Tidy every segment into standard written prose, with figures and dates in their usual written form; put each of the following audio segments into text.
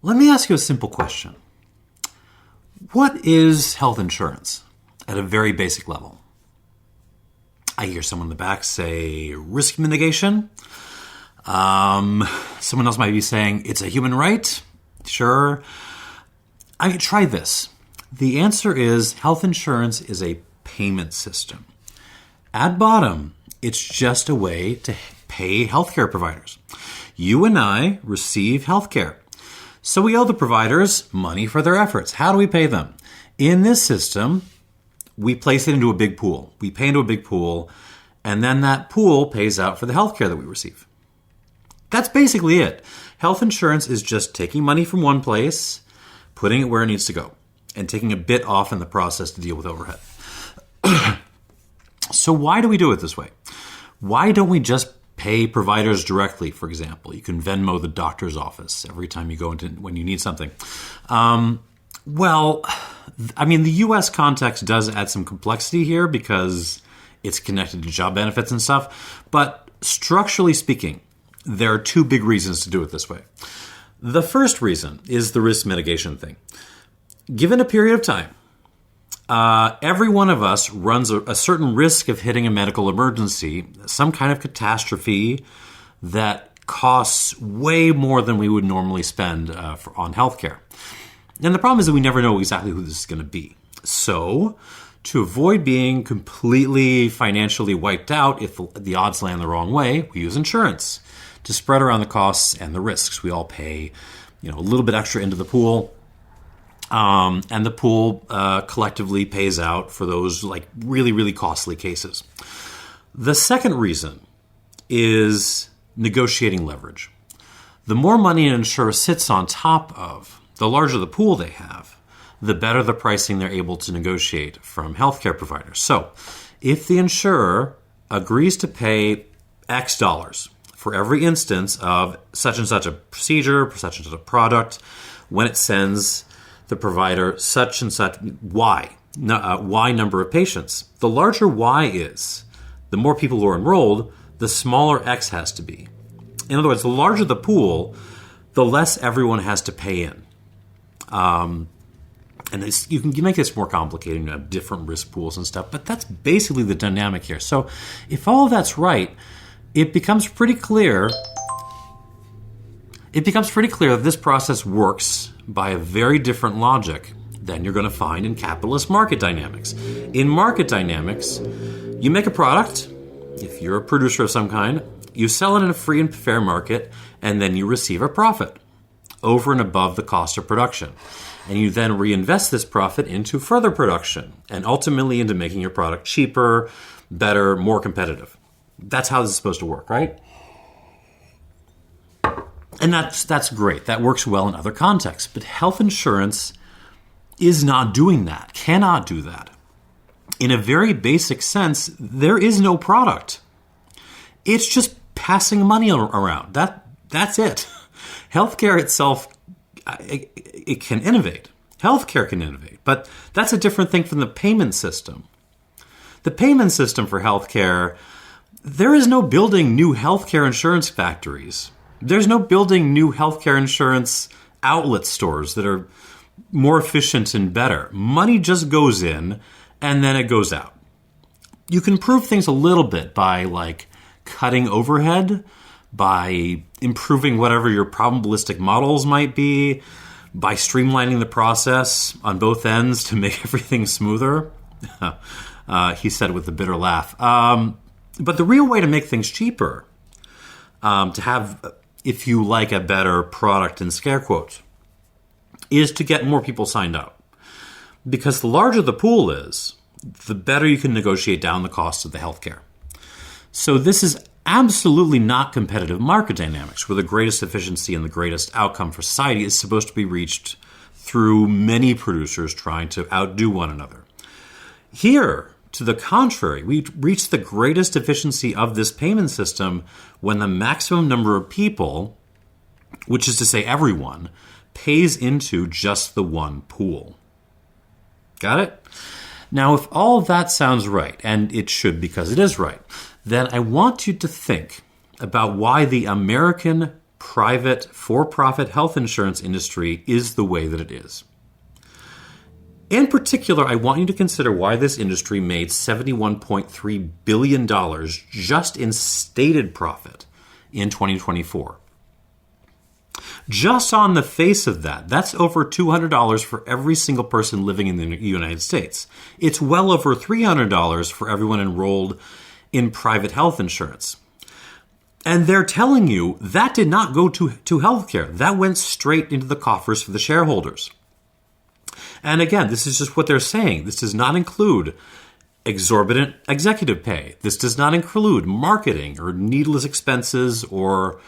Let me ask you a simple question. What is health insurance at a very basic level? I hear someone in the back say risk mitigation. Someone else might be saying it's a human right. Sure. I mean, try this. The answer is health insurance is a payment system. At bottom, it's just a way to pay healthcare providers. You and I receive healthcare. So we owe the providers money for their efforts. How do we pay them? In this system, we place it into a big pool. We pay into a big pool, and then that pool pays out for the healthcare that we receive. That's basically it. Health insurance is just taking money from one place, putting it where it needs to go, and taking a bit off in the process to deal with overhead. So why do we do it this way? Why don't we just pay providers directly, for example? You can Venmo the doctor's office every time you go into when you need something. Well, I mean, the U.S. context does add some complexity here because it's connected to job benefits and stuff. But structurally speaking, there are two big reasons to do it this way. The first reason is the risk mitigation thing. Given a period of time, every one of us runs a certain risk of hitting a medical emergency, some kind of catastrophe that costs way more than we would normally spend on healthcare. And the problem is that we never know exactly who this is going to be. So, to avoid being completely financially wiped out if the odds land the wrong way, we use insurance to spread around the costs and the risks. We all pay, a little bit extra into the pool. And the pool collectively pays out for those really, really costly cases. The second reason is negotiating leverage. The more money an insurer sits on top of, the larger the pool they have, the better the pricing they're able to negotiate from healthcare providers. So if the insurer agrees to pay X dollars for every instance of such and such a procedure, such and such a product, when it sends the provider such and such Y number of patients. The larger Y is, the more people who are enrolled, the smaller X has to be. In other words, the larger the pool, the less everyone has to pay in. And you can make this more complicated. You have different risk pools and stuff, but that's basically the dynamic here. So if all of that's right, it becomes pretty clear that this process works by a very different logic than you're going to find in capitalist market dynamics. In market dynamics, you make a product, if you're a producer of some kind, you sell it in a free and fair market, and then you receive a profit over and above the cost of production. And you then reinvest this profit into further production and ultimately into making your product cheaper, better, more competitive. That's how this is supposed to work, right? And that's great. That works well in other contexts. But health insurance is not doing that, cannot do that. In a very basic sense, there is no product. It's just passing money around. That's it. Healthcare itself, it can innovate. Healthcare can innovate. But that's a different thing from the payment system. The payment system for healthcare, there is no building new healthcare insurance factories. There's no building new healthcare insurance outlet stores that are more efficient and better. Money just goes in and then it goes out. You can improve things a little bit by cutting overhead, by improving whatever your probabilistic models might be, by streamlining the process on both ends to make everything smoother. He said with a bitter laugh. But the real way to make things cheaper, to have, if you like, a better product in scare quotes, is to get more people signed up. Because the larger the pool is, the better you can negotiate down the cost of the healthcare. So this is absolutely not competitive market dynamics, where the greatest efficiency and the greatest outcome for society is supposed to be reached through many producers trying to outdo one another. Here, to the contrary, we reach the greatest efficiency of this payment system when the maximum number of people, which is to say everyone, pays into just the one pool. Got it? Now, if all of that sounds right, and it should because it is right, then I want you to think about why the American private, for-profit health insurance industry is the way that it is. In particular, I want you to consider why this industry made $71.3 billion just in stated profit in 2024. Just on the face of that, that's over $200 for every single person living in the United States. It's well over $300 for everyone enrolled in private health insurance. And they're telling you that did not go to healthcare. That went straight into the coffers for the shareholders. And again, this is just what they're saying. This does not include exorbitant executive pay. This does not include marketing or needless expenses or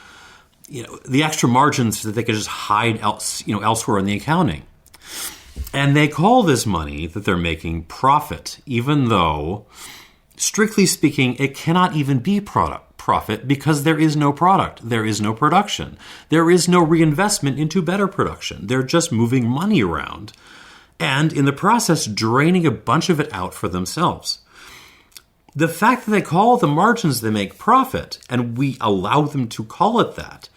the extra margins that they could just hide elsewhere in the accounting. And they call this money that they're making profit, even though, strictly speaking, it cannot even be profit because there is no product. There is no production. There is no reinvestment into better production. They're just moving money around and in the process draining a bunch of it out for themselves. The fact that they call the margins they make profit, and we allow them to call it that,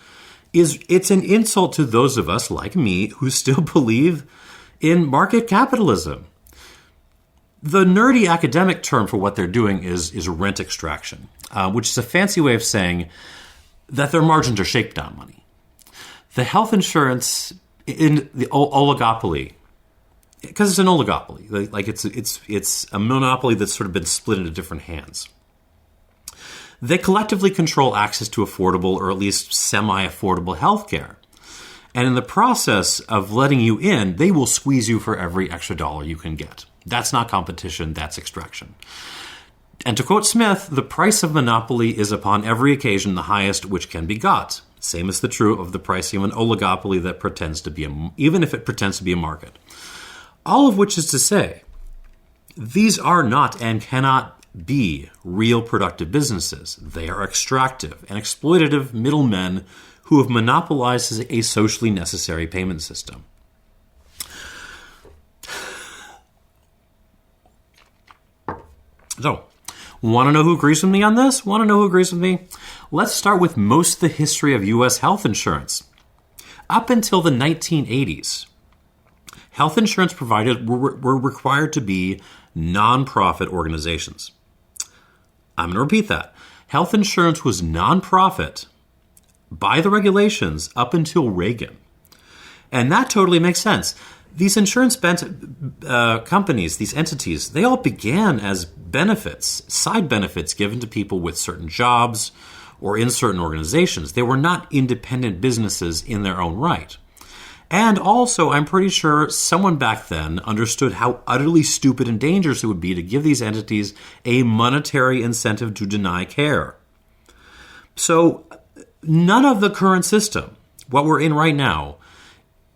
it's an insult to those of us like me who still believe in market capitalism. The nerdy academic term for what they're doing is rent extraction, which is a fancy way of saying that their margins are shakedown money. The health insurance in the oligopoly, because it's an oligopoly, like it's a monopoly that's sort of been split into different hands. They collectively control access to affordable or at least semi-affordable healthcare. And in the process of letting you in, they will squeeze you for every extra dollar you can get. That's not competition, that's extraction. And to quote Smith, the price of monopoly is upon every occasion the highest which can be got. Same is true of the pricing of an oligopoly that pretends to be even if it pretends to be a market. All of which is to say, these are not and cannot be real productive businesses. They are extractive and exploitative middlemen who have monopolized a socially necessary payment system. So, want to know who agrees with me on this? Want to know who agrees with me? Let's start with most of the history of U.S. health insurance. Up until the 1980s, health insurance providers were required to be nonprofit organizations. I'm going to repeat that. Health insurance was nonprofit by the regulations up until Reagan. And that totally makes sense. These insurance companies, these entities, they all began as benefits, side benefits given to people with certain jobs or in certain organizations. They were not independent businesses in their own right. And also, I'm pretty sure someone back then understood how utterly stupid and dangerous it would be to give these entities a monetary incentive to deny care. So, none of the current system, what we're in right now,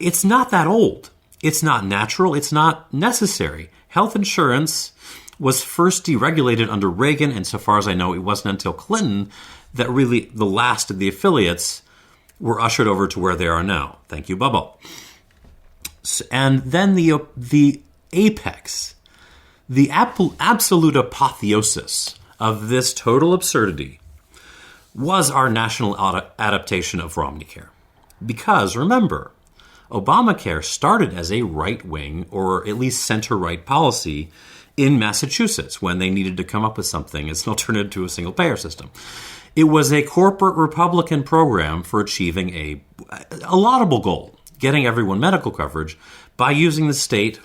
it's not that old. It's not natural. It's not necessary. Health insurance was first deregulated under Reagan, and so far as I know, it wasn't until Clinton that really the last of the affiliates were ushered over to where they are now. Thank you, Bubba. And then the apex, the absolute apotheosis of this total absurdity was our national adaptation of Romneycare. Because, remember, Obamacare started as a right-wing or at least center-right policy in Massachusetts when they needed to come up with something as an alternative to a single-payer system. It was a corporate Republican program for achieving a laudable goal, getting everyone medical coverage by using the state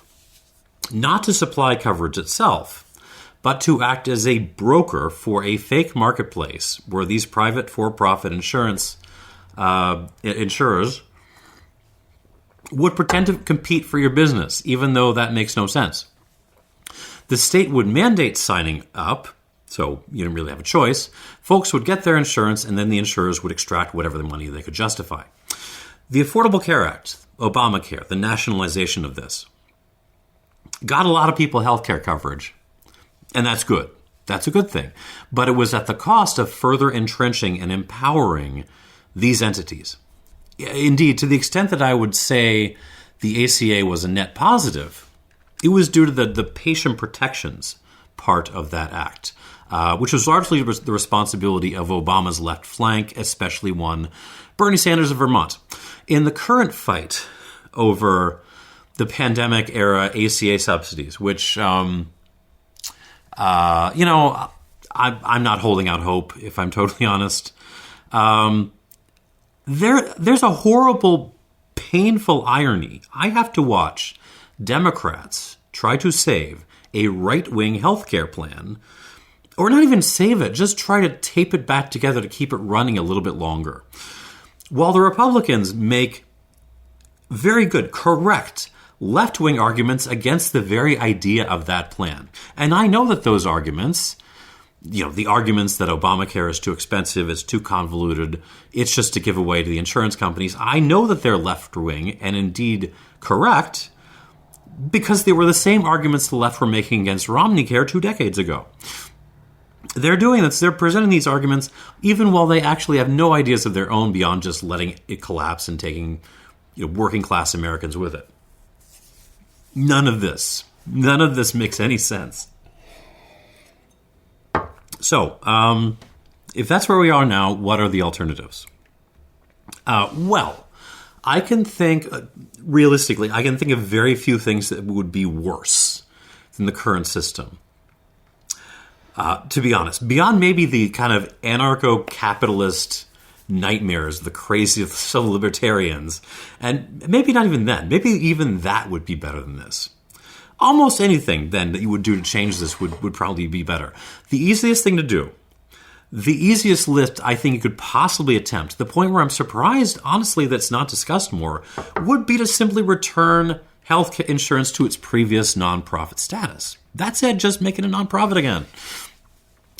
not to supply coverage itself, but to act as a broker for a fake marketplace where these private for-profit insurers would pretend to compete for your business, even though that makes no sense. The state would mandate signing up, so you didn't really have a choice. Folks would get their insurance, and then the insurers would extract whatever the money they could justify. The Affordable Care Act, Obamacare, the nationalization of this, got a lot of people health care coverage, and that's good. That's a good thing. But it was at the cost of further entrenching and empowering these entities. Indeed, to the extent that I would say the ACA was a net positive, it was due to the patient protections part of that act. which was largely the responsibility of Obama's left flank, especially one Bernie Sanders of Vermont. In the current fight over the pandemic-era ACA subsidies, which, I'm not holding out hope, if I'm totally honest. There's a horrible, painful irony. I have to watch Democrats try to save a right-wing healthcare plan, or not even save it, just try to tape it back together to keep it running a little bit longer. While the Republicans make very good, correct, left-wing arguments against the very idea of that plan. And I know that those arguments, the arguments that Obamacare is too expensive, it's too convoluted, it's just to give away to the insurance companies, I know that they're left-wing and indeed correct, because they were the same arguments the left were making against Romneycare 2 decades ago. They're doing this. They're presenting these arguments even while they actually have no ideas of their own beyond just letting it collapse and taking working class Americans with it. None of this makes any sense. So, if that's where we are now, what are the alternatives? Well, I can think, realistically, I can think of very few things that would be worse than the current system. To be honest, beyond maybe the kind of anarcho-capitalist nightmares, the crazy civil libertarians, and maybe not even then. Maybe even that would be better than this. Almost anything, then, that you would do to change this would probably be better. The easiest thing to do, the easiest lift I think you could possibly attempt, to the point where I'm surprised, honestly, that it's not discussed more, would be to simply return health insurance to its previous nonprofit status. That's it, just make it a nonprofit again.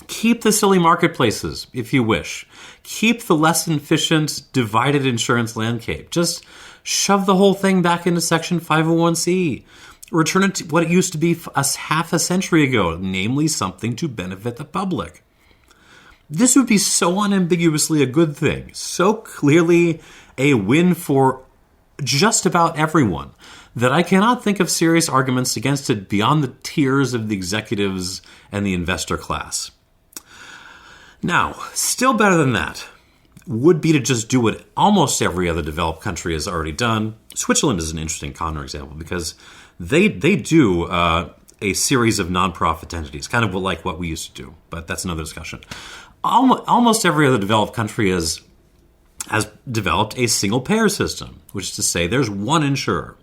Keep the silly marketplaces, if you wish. Keep the less efficient, divided insurance landscape. Just shove the whole thing back into Section 501c. Return it to what it used to be half a century ago, namely something to benefit the public. This would be so unambiguously a good thing, so clearly a win for just about everyone, that I cannot think of serious arguments against it beyond the tears of the executives and the investor class. Now, still better than that would be to just do what almost every other developed country has already done. Switzerland is an interesting counterexample because they do a series of nonprofit entities, kind of like what we used to do, but that's another discussion. Almost every other developed country has developed a single-payer system, which is to say there's one insurer,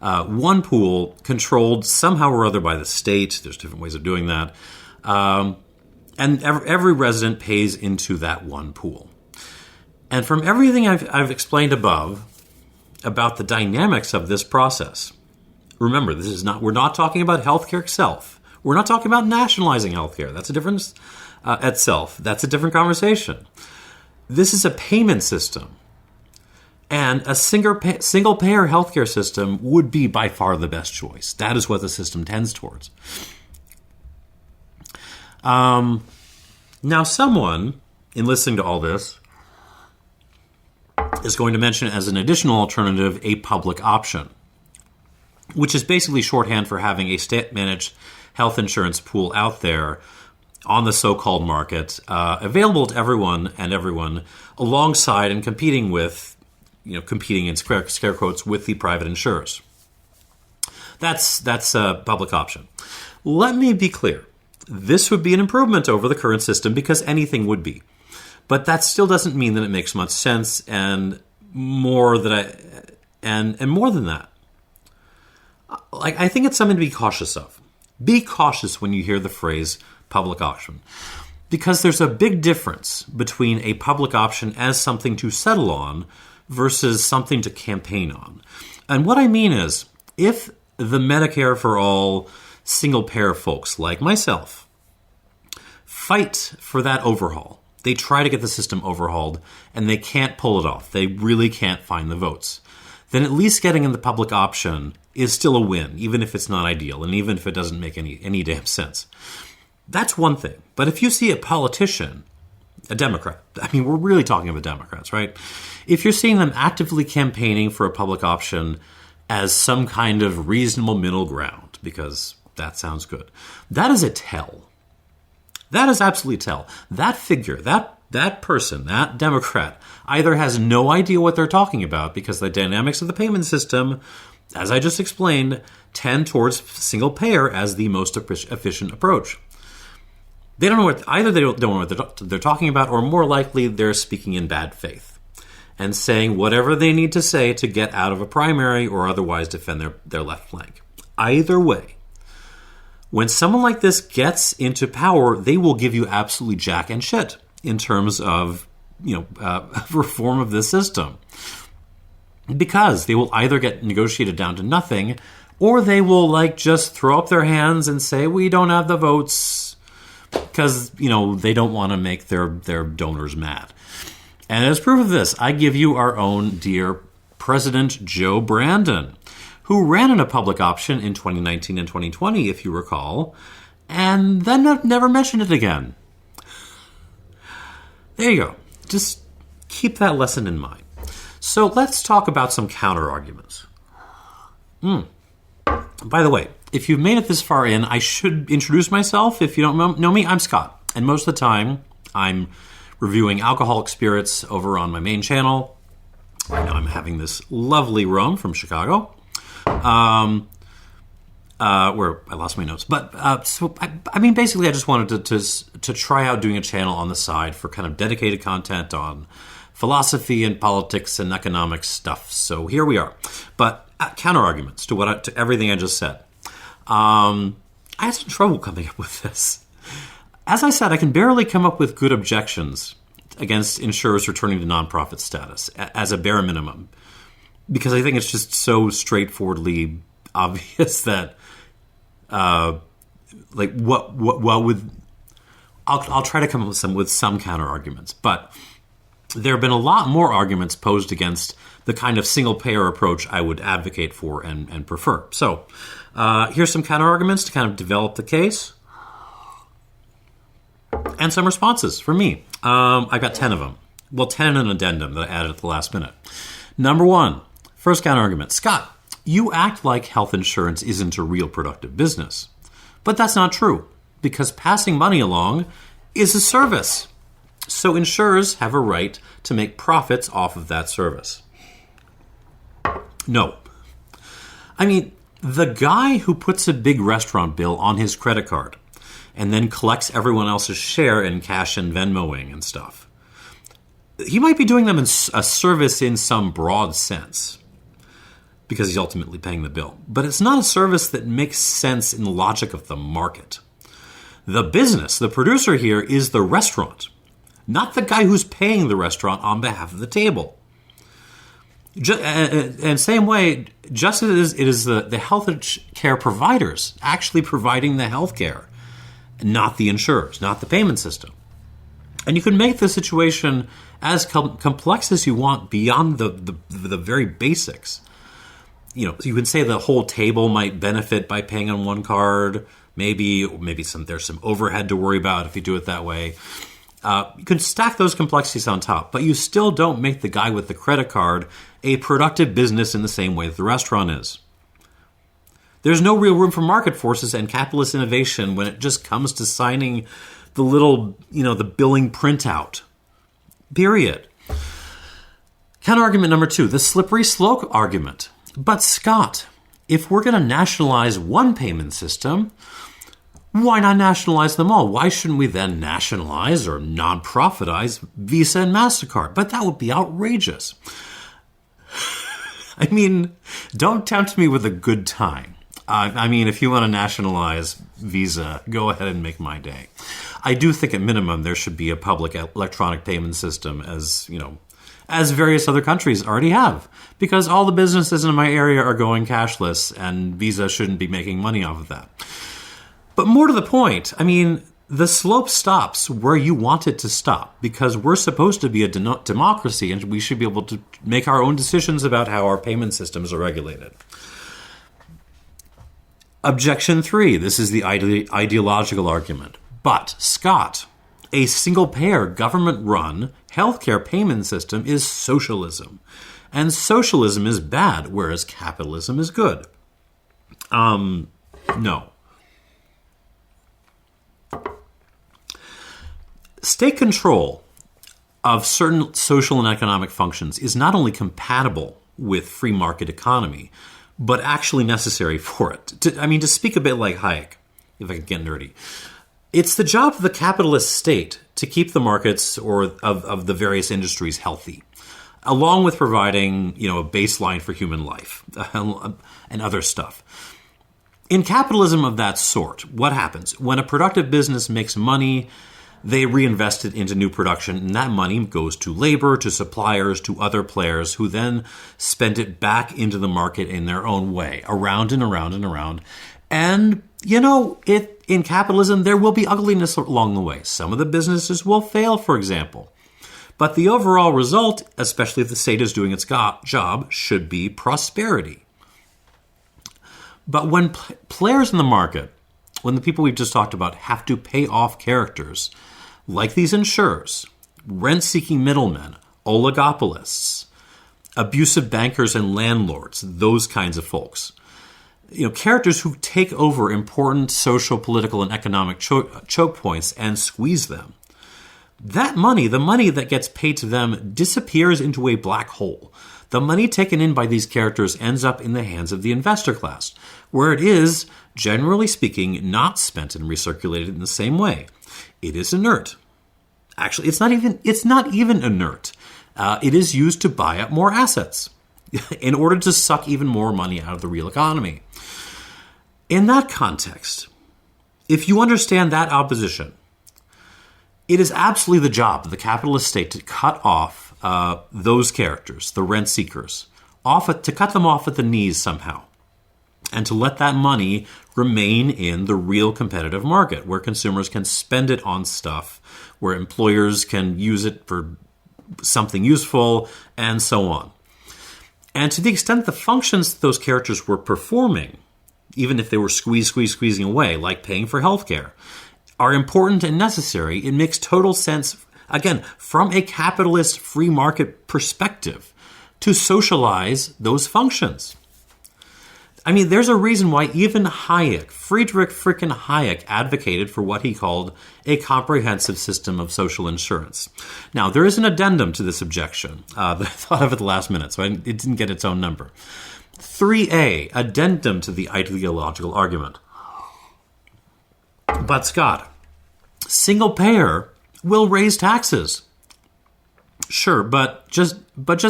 one pool controlled somehow or other by the state. There's different ways of doing that. And every resident pays into that one pool. And from everything I've explained above about the dynamics of this process, remember, we're not talking about healthcare itself. We're not talking about nationalizing healthcare. That's a different itself. That's a different conversation. This is a payment system. And a single-payer healthcare system would be by far the best choice. That is what the system tends towards. Now, someone, in listening to all this, is going to mention as an additional alternative a public option, which is basically shorthand for having a state-managed health insurance pool out there on the so-called market, available to everyone alongside and competing in scare quotes with the private insurers. That's a public option. Let me be clear. This would be an improvement over the current system because anything would be. But that still doesn't mean that it makes much sense, and more than that. I think it's something to be cautious of. Be cautious when you hear the phrase public option, because there's a big difference between a public option as something to settle on versus something to campaign on. And what I mean is, if the Medicare for all single-payer folks like myself fight for that overhaul, they try to get the system overhauled, and they can't pull it off. They really can't find the votes. Then at least getting in the public option is still a win, even if it's not ideal, and even if it doesn't make any damn sense. That's one thing. But if you see a politician, a Democrat, we're really talking about Democrats, right? If you're seeing them actively campaigning for a public option as some kind of reasonable middle ground, because that sounds good, that is a tell. That is absolutely tell. That figure, that person, that Democrat, either has no idea what they're talking about because the dynamics of the payment system, as I just explained, tend towards single payer as the most efficient approach. They don't know either they don't know what they're talking about, or more likely they're speaking in bad faith and saying whatever they need to say to get out of a primary or otherwise defend their left flank. Either way, when someone like this gets into power, they will give you absolutely jack and shit in terms of reform of the system, because they will either get negotiated down to nothing, or they will just throw up their hands and say we don't have the votes because they don't want to make their donors mad. And as proof of this, I give you our own dear President Joe Brandon, who ran in a public option in 2019 and 2020, if you recall, and then never mentioned it again. There you go. Just keep that lesson in mind. So let's talk about some counter-arguments. By the way, if you've made it this far in, I should introduce myself. If you don't know me, I'm Scott. And most of the time, I'm reviewing alcoholic spirits over on my main channel. Right now I'm having this lovely rum from Chicago, where I lost my notes. But basically I just wanted to try out doing a channel on the side for kind of dedicated content on philosophy and politics and economic stuff. So here we are. But counter arguments to everything I just said. I had some trouble coming up with this. As I said, I can barely come up with good objections against insurers returning to nonprofit status as a bare minimum, because I think it's just so straightforwardly obvious that, what would I'll try to come up with some counter arguments, but there have been a lot more arguments posed against the kind of single payer approach I would advocate for and prefer. So here's some counter arguments to kind of develop the case, and some responses from me. I've got 10 of them. Well, 10 and an addendum that I added at the last minute. Number one, first counter argument. Scott, you act like health insurance isn't a real productive business. But that's not true, because passing money along is a service. So insurers have a right to make profits off of that service. No. I mean, the guy who puts a big restaurant bill on his credit card and then collects everyone else's share in cash and Venmoing and stuff, he might be doing them in a service in some broad sense, because he's ultimately paying the bill. But it's not a service that makes sense in the logic of the market. The business, the producer here, is the restaurant, not the guy who's paying the restaurant on behalf of the table. And same way, just as it is the health care providers actually providing the health care, not the insurers, not the payment system. And you can make the situation as complex as you want beyond the very basics. You can say the whole table might benefit by paying on one card. Maybe there's some overhead to worry about if you do it that way. You can stack those complexities on top, but you still don't make the guy with the credit card a productive business in the same way that the restaurant is. There's no real room for market forces and capitalist innovation when it just comes to signing the little, the billing printout. Period. Counter-argument number two, the slippery slope argument. But Scott, if we're going to nationalize one payment system, why not nationalize them all? Why shouldn't we then nationalize or non-profitize Visa and MasterCard? But that would be outrageous. I mean, don't tempt me with a good time. If you want to nationalize Visa, go ahead and make my day. I do think at minimum there should be a public electronic payment system, as various other countries already have, because all the businesses in my area are going cashless, and Visa shouldn't be making money off of that. But more to the point, the slope stops where you want it to stop, because we're supposed to be a democracy, and we should be able to make our own decisions about how our payment systems are regulated. Objection 3, this is the ideological argument. But, Scott, a single-payer, government-run healthcare payment system is socialism. And socialism is bad, whereas capitalism is good. No. State control of certain social and economic functions is not only compatible with free market economy, but actually necessary for it. To speak a bit like Hayek, if I can get nerdy, it's the job of the capitalist state to keep the markets of the various industries healthy, along with providing, a baseline for human life and other stuff. In capitalism of that sort, what happens? When a productive business makes money, they reinvest it into new production, and that money goes to labor, to suppliers, to other players, who then spend it back into the market in their own way, around and around and around. And, in capitalism, there will be ugliness along the way. Some of the businesses will fail, for example. But the overall result, especially if the state is doing its job, should be prosperity. But when players in the market, when the people we've just talked about have to pay off characters like these insurers, rent-seeking middlemen, oligopolists, abusive bankers and landlords, those kinds of folks, characters who take over important social, political, and economic choke points and squeeze them, that money, the money that gets paid to them, disappears into a black hole. The money taken in by these characters ends up in the hands of the investor class, where it is, generally speaking, not spent and recirculated in the same way. It is inert. Actually, it's not even inert. It is used to buy up more assets in order to suck even more money out of the real economy. In that context, if you understand that opposition, it is absolutely the job of the capitalist state to cut off those characters, the rent seekers, to cut them off at the knees somehow, and to let that money remain in the real competitive market, where consumers can spend it on stuff, where employers can use it for something useful, and so on. And to the extent the functions those characters were performing, even if they were squeezing away, like paying for healthcare, are important and necessary, it makes total sense, again, from a capitalist free market perspective, to socialize those functions. There's a reason why even Friedrich frickin' Hayek, advocated for what he called a comprehensive system of social insurance. Now, there is an addendum to this objection that I thought of at the last minute, so it didn't get its own number. 3A, addendum to the ideological argument. But Scott, single payer will raise taxes. Sure, but just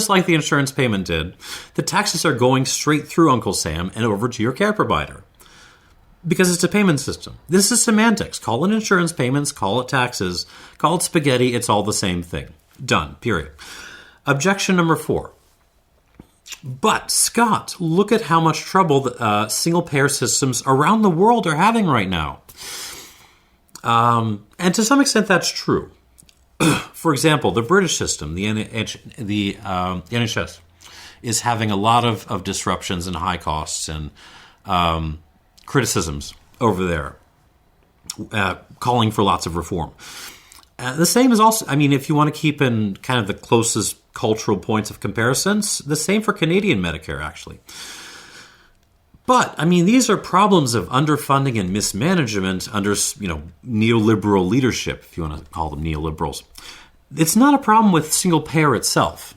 like the insurance payment did, the taxes are going straight through Uncle Sam and over to your care provider, because it's a payment system. This is semantics. Call it insurance payments, call it taxes, call it spaghetti. It's all the same thing. Done. Period. Objection number 4. But Scott, look at how much trouble the single-payer systems around the world are having right now. And to some extent, that's true. For example, the British system, the NHS, is having a lot of disruptions and high costs and criticisms over there, calling for lots of reform. The same is also, if you want to keep in kind of the closest cultural points of comparisons, the same for Canadian Medicare, actually. But, these are problems of underfunding and mismanagement under, neoliberal leadership, if you want to call them neoliberals. It's not a problem with single payer itself.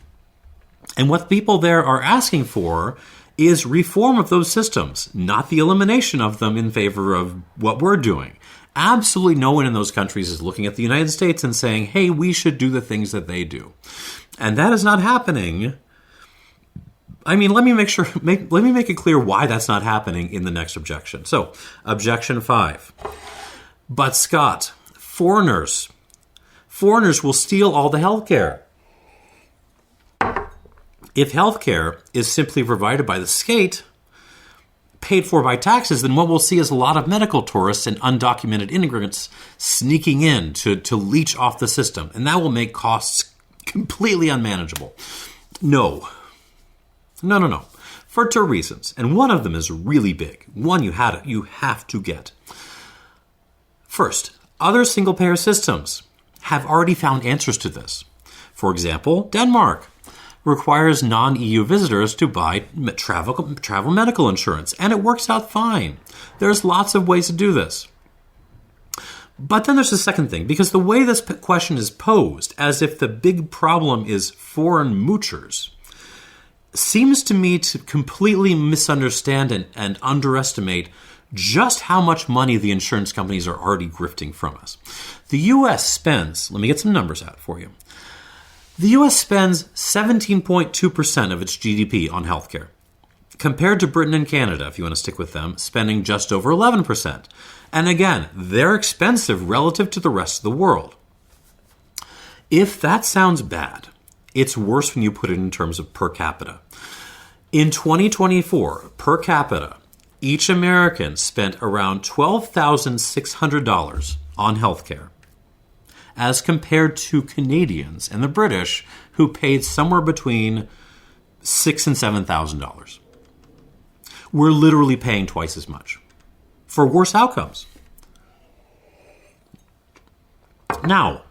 And what people there are asking for is reform of those systems, not the elimination of them in favor of what we're doing. Absolutely no one in those countries is looking at the United States and saying, hey, we should do the things that they do. And that is not happening. Let me make it clear why that's not happening in the next objection. So, objection 5. But Scott, foreigners will steal all the health care. If health care is simply provided by the state, paid for by taxes, then what we'll see is a lot of medical tourists and undocumented immigrants sneaking in to leech off the system. And that will make costs completely unmanageable. No. For 2 reasons. And one of them is really big. One you have to get. First, other single-payer systems have already found answers to this. For example, Denmark requires non-EU visitors to buy travel medical insurance, and it works out fine. There's lots of ways to do this. But then there's the second thing, because the way this question is posed, as if the big problem is foreign moochers, seems to me to completely misunderstand and underestimate just how much money the insurance companies are already grifting from us. The U.S. spends, let me get some numbers out for you. The U.S. spends 17.2% of its GDP on healthcare, compared to Britain and Canada, if you want to stick with them, spending just over 11%. And again, they're expensive relative to the rest of the world. If that sounds bad, it's worse when you put it in terms of per capita. In 2024, per capita, each American spent around $12,600 on healthcare, as compared to Canadians and the British, who paid somewhere between $6,000 and $7,000. We're literally paying twice as much for worse outcomes. Now,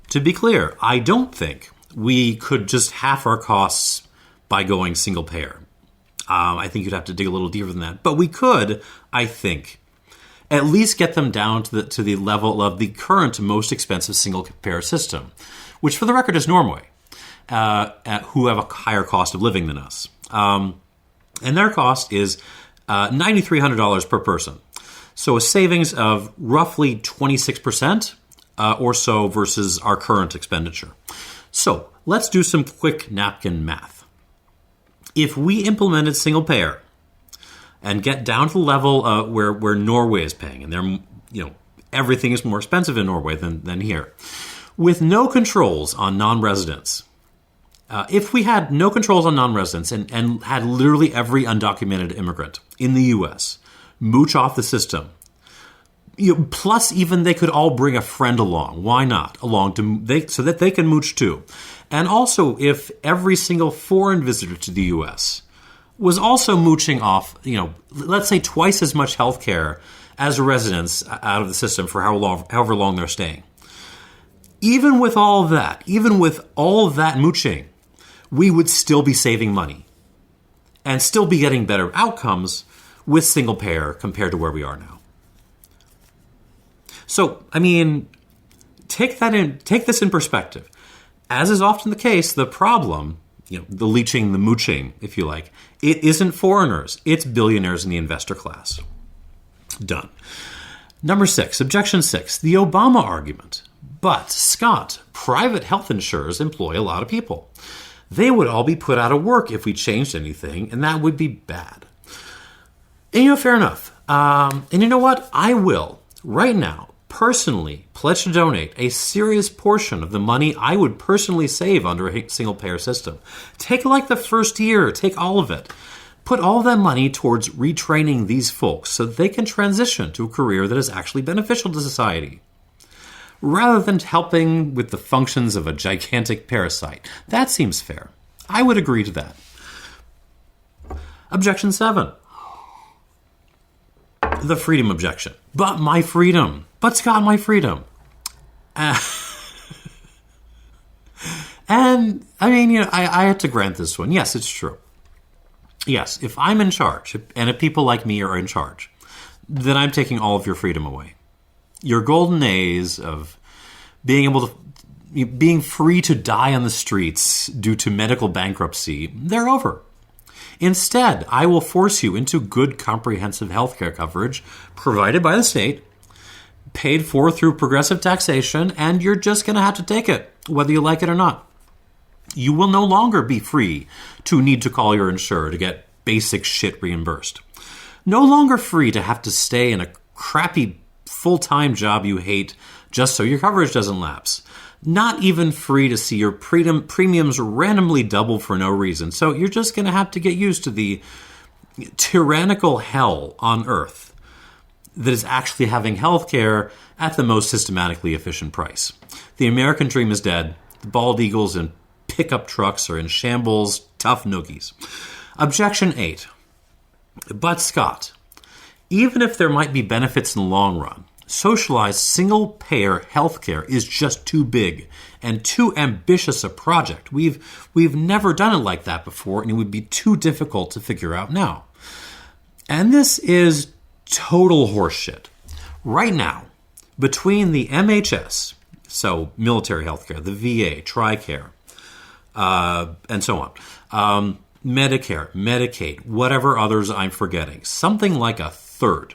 to be clear, I don't think we could just half our costs by going single payer. I think you'd have to dig a little deeper than that. But we could, I think, at least get them down to the level of the current most expensive single payer system, which for the record is Norway, who have a higher cost of living than us. And their cost is $9,300 per person. So a savings of roughly 26% or so versus our current expenditure. So let's do some quick napkin math. If we implemented single payer and get down to the level where Norway is paying, and they're, everything is more expensive in Norway than here, with no controls on non-residents. If we had no controls on non-residents and had literally every undocumented immigrant in the U.S. mooch off the system, plus even they could all bring a friend along. Why not? So that they can mooch too. And also, if every single foreign visitor to the U.S. was also mooching off, let's say twice as much health care as residents out of the system for however long they're staying. Even with all that mooching, we would still be saving money and still be getting better outcomes with single payer compared to where we are now. So, take this in perspective. As is often the case, the problem, the leeching, the mooching, if you like, it isn't foreigners. It's billionaires in the investor class. Done. Number 6, objection 6, the Obama argument. But, Scott, private health insurers employ a lot of people. They would all be put out of work if we changed anything, and that would be bad. And fair enough. And you know what? I will, right now, personally pledge to donate a serious portion of the money I would personally save under a single-payer system. Take the first year, take all of it. Put all that money towards retraining these folks so that they can transition to a career that is actually beneficial to society, rather than helping with the functions of a gigantic parasite. That seems fair. I would agree to that. Objection 7. The freedom objection. But my freedom. But Scott, my freedom. And I had to grant this one. Yes, it's true. Yes, if I'm in charge, and if people like me are in charge, then I'm taking all of your freedom away. Your golden days of being free to die on the streets due to medical bankruptcy, they're over. Instead, I will force you into good comprehensive healthcare coverage provided by the state, paid for through progressive taxation, and you're just going to have to take it, whether you like it or not. You will no longer be free to need to call your insurer to get basic shit reimbursed. No longer free to have to stay in a crappy full-time job you hate just so your coverage doesn't lapse. Not even free to see your premiums randomly double for no reason. So you're just going to have to get used to the tyrannical hell on earth that is actually having healthcare at the most systematically efficient price. The American dream is dead. The bald eagles and pickup trucks are in shambles. Tough noogies. Objection 8. But Scott, even if there might be benefits in the long run, socialized single-payer healthcare is just too big and too ambitious a project. We've never done it like that before, and it would be too difficult to figure out now. And this is total horseshit. Right now, between the MHS, so military healthcare, the VA, TRICARE, and so on, Medicare, Medicaid, whatever others I'm forgetting, something like a third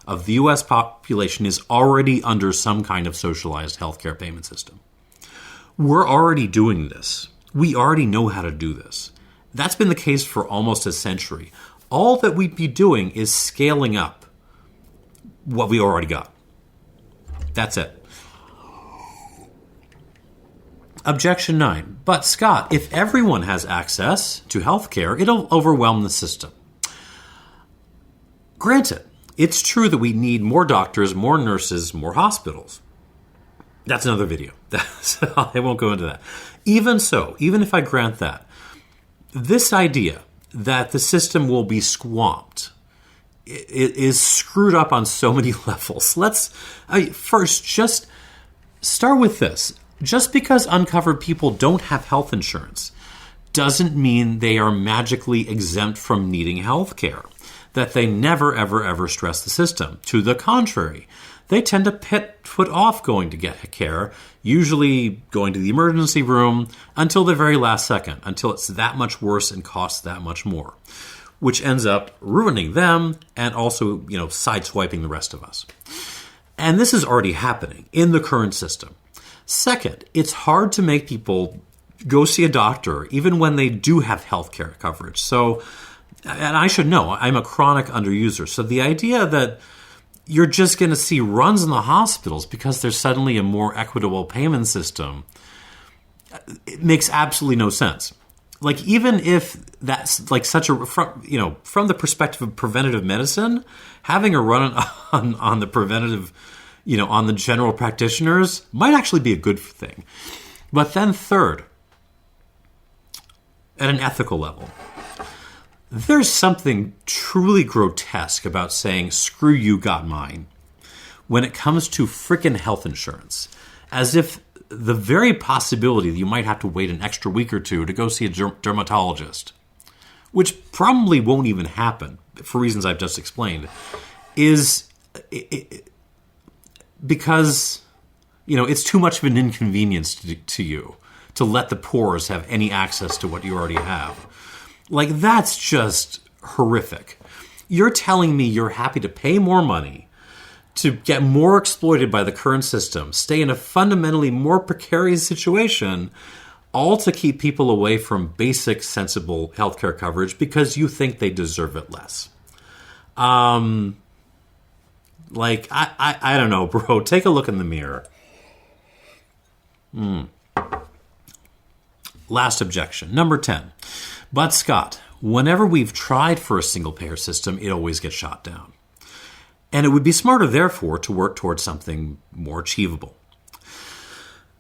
of the U.S. population is already under some kind of socialized healthcare payment system. We're already doing this. We already know how to do this. That's been the case for almost a century. All that we'd be doing is scaling up what we already got. That's it. Objection 9. But Scott, if everyone has access to healthcare, it'll overwhelm the system. Granted, it's true that we need more doctors, more nurses, more hospitals. That's another video. I won't go into that. Even so, even if I grant that, this idea that the system will be swamped is screwed up on so many levels. First, just start with this. Just because uncovered people don't have health insurance doesn't mean they are magically exempt from needing health care, that they never, ever, ever stress the system. To the contrary, they tend to put off going to get care, usually going to the emergency room until the very last second, until it's that much worse and costs that much more, which ends up ruining them and also, sideswiping the rest of us. And this is already happening in the current system. Second, it's hard to make people go see a doctor even when they do have health care coverage. So, and I should know, I'm a chronic underuser. So the idea that you're just going to see runs in the hospitals because there's suddenly a more equitable payment system, it makes absolutely no sense. Like, even if that's like from the perspective of preventative medicine, having a run on the preventative, on the general practitioners might actually be a good thing. But then third, at an ethical level, there's something truly grotesque about saying, screw you, got mine, when it comes to frickin' health insurance, as if the very possibility that you might have to wait an extra week or two to go see a dermatologist, which probably won't even happen for reasons I've just explained, is because, it's too much of an inconvenience to you to let the poors have any access to what you already have. Like, that's just horrific. You're telling me you're happy to pay more money to get more exploited by the current system, stay in a fundamentally more precarious situation, all to keep people away from basic, sensible healthcare coverage because you think they deserve it less. I don't know, bro. Take a look in the mirror. Last objection, number 10. But Scott, whenever we've tried for a single-payer system, it always gets shot down. And it would be smarter, therefore, to work towards something more achievable.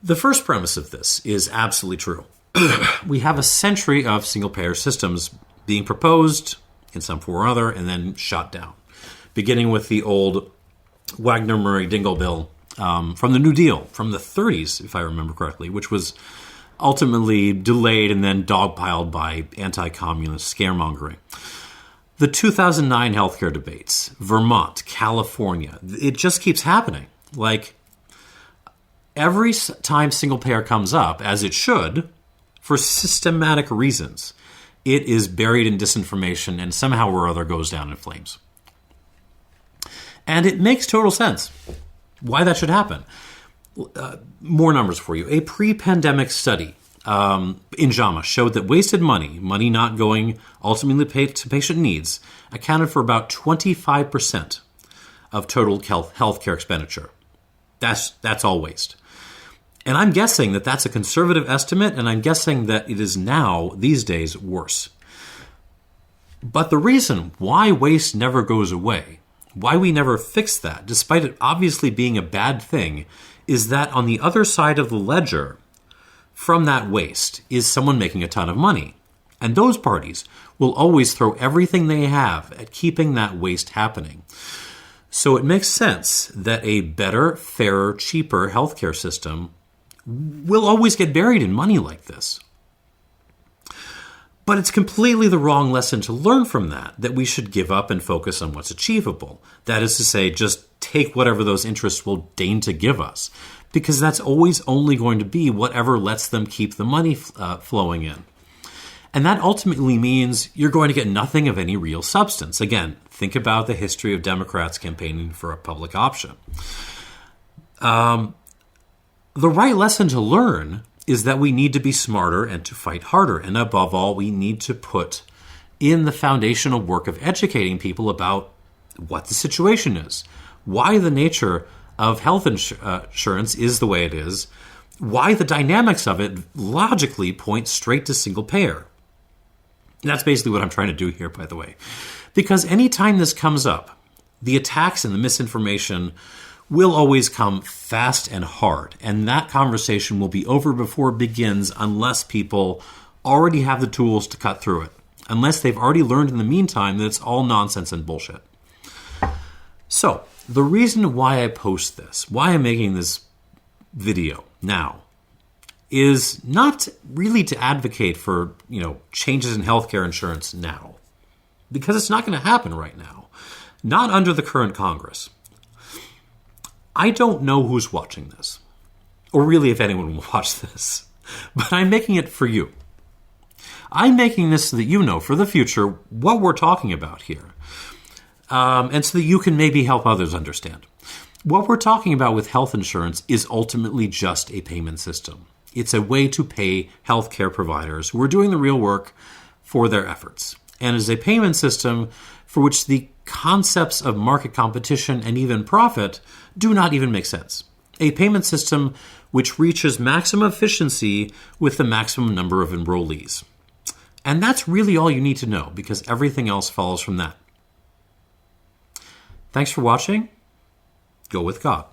The first premise of this is absolutely true. We have a century of single-payer systems being proposed in some form or other and then shot down, beginning with the old Wagner-Murray-Dingle bill from the New Deal, from the 30s, if I remember correctly, which was ultimately delayed and then dogpiled by anti-communist scaremongering. The 2009 healthcare debates, Vermont, California, it just keeps happening. Like, every time single payer comes up, as it should, for systematic reasons, it is buried in disinformation and somehow or other goes down in flames. And it makes total sense why that should happen. More numbers for you. A pre-pandemic study in JAMA showed that wasted money not going ultimately to patient needs, accounted for about 25% of total healthcare expenditure. That's all waste. And I'm guessing that that's a conservative estimate, and I'm guessing that it is now, these days, worse. But the reason why waste never goes away, why we never fix that, despite it obviously being a bad thing, is that on the other side of the ledger, from that waste, is someone making a ton of money. And those parties will always throw everything they have at keeping that waste happening. So it makes sense that a better, fairer, cheaper healthcare system will always get buried in money like this. But it's completely the wrong lesson to learn from that we should give up and focus on what's achievable. That is to say, just take whatever those interests will deign to give us, because that's always only going to be whatever lets them keep the money flowing in. And that ultimately means you're going to get nothing of any real substance. Again, think about the history of Democrats campaigning for a public option. The right lesson to learn is that we need to be smarter and to fight harder. And above all, we need to put in the foundational work of educating people about what the situation is, why the nature of health insurance is the way it is, why the dynamics of it logically point straight to single payer. And that's basically what I'm trying to do here, by the way. Because anytime this comes up, the attacks and the misinformation will always come fast and hard. And that conversation will be over before it begins unless people already have the tools to cut through it. Unless they've already learned in the meantime that it's all nonsense and bullshit. So, the reason why I post this, why I'm making this video now, is not really to advocate for, changes in healthcare insurance now. Because it's not going to happen right now. Not under the current Congress. I don't know who's watching this, or really if anyone will watch this, but I'm making it for you. I'm making this so that you know for the future what we're talking about here, and so that you can maybe help others understand. What we're talking about with health insurance is ultimately just a payment system. It's a way to pay healthcare providers who are doing the real work for their efforts, and is a payment system for which the concepts of market competition and even profit do not even make sense. A payment system which reaches maximum efficiency with the maximum number of enrollees. And that's really all you need to know, because everything else follows from that. Thanks for watching. Go with God.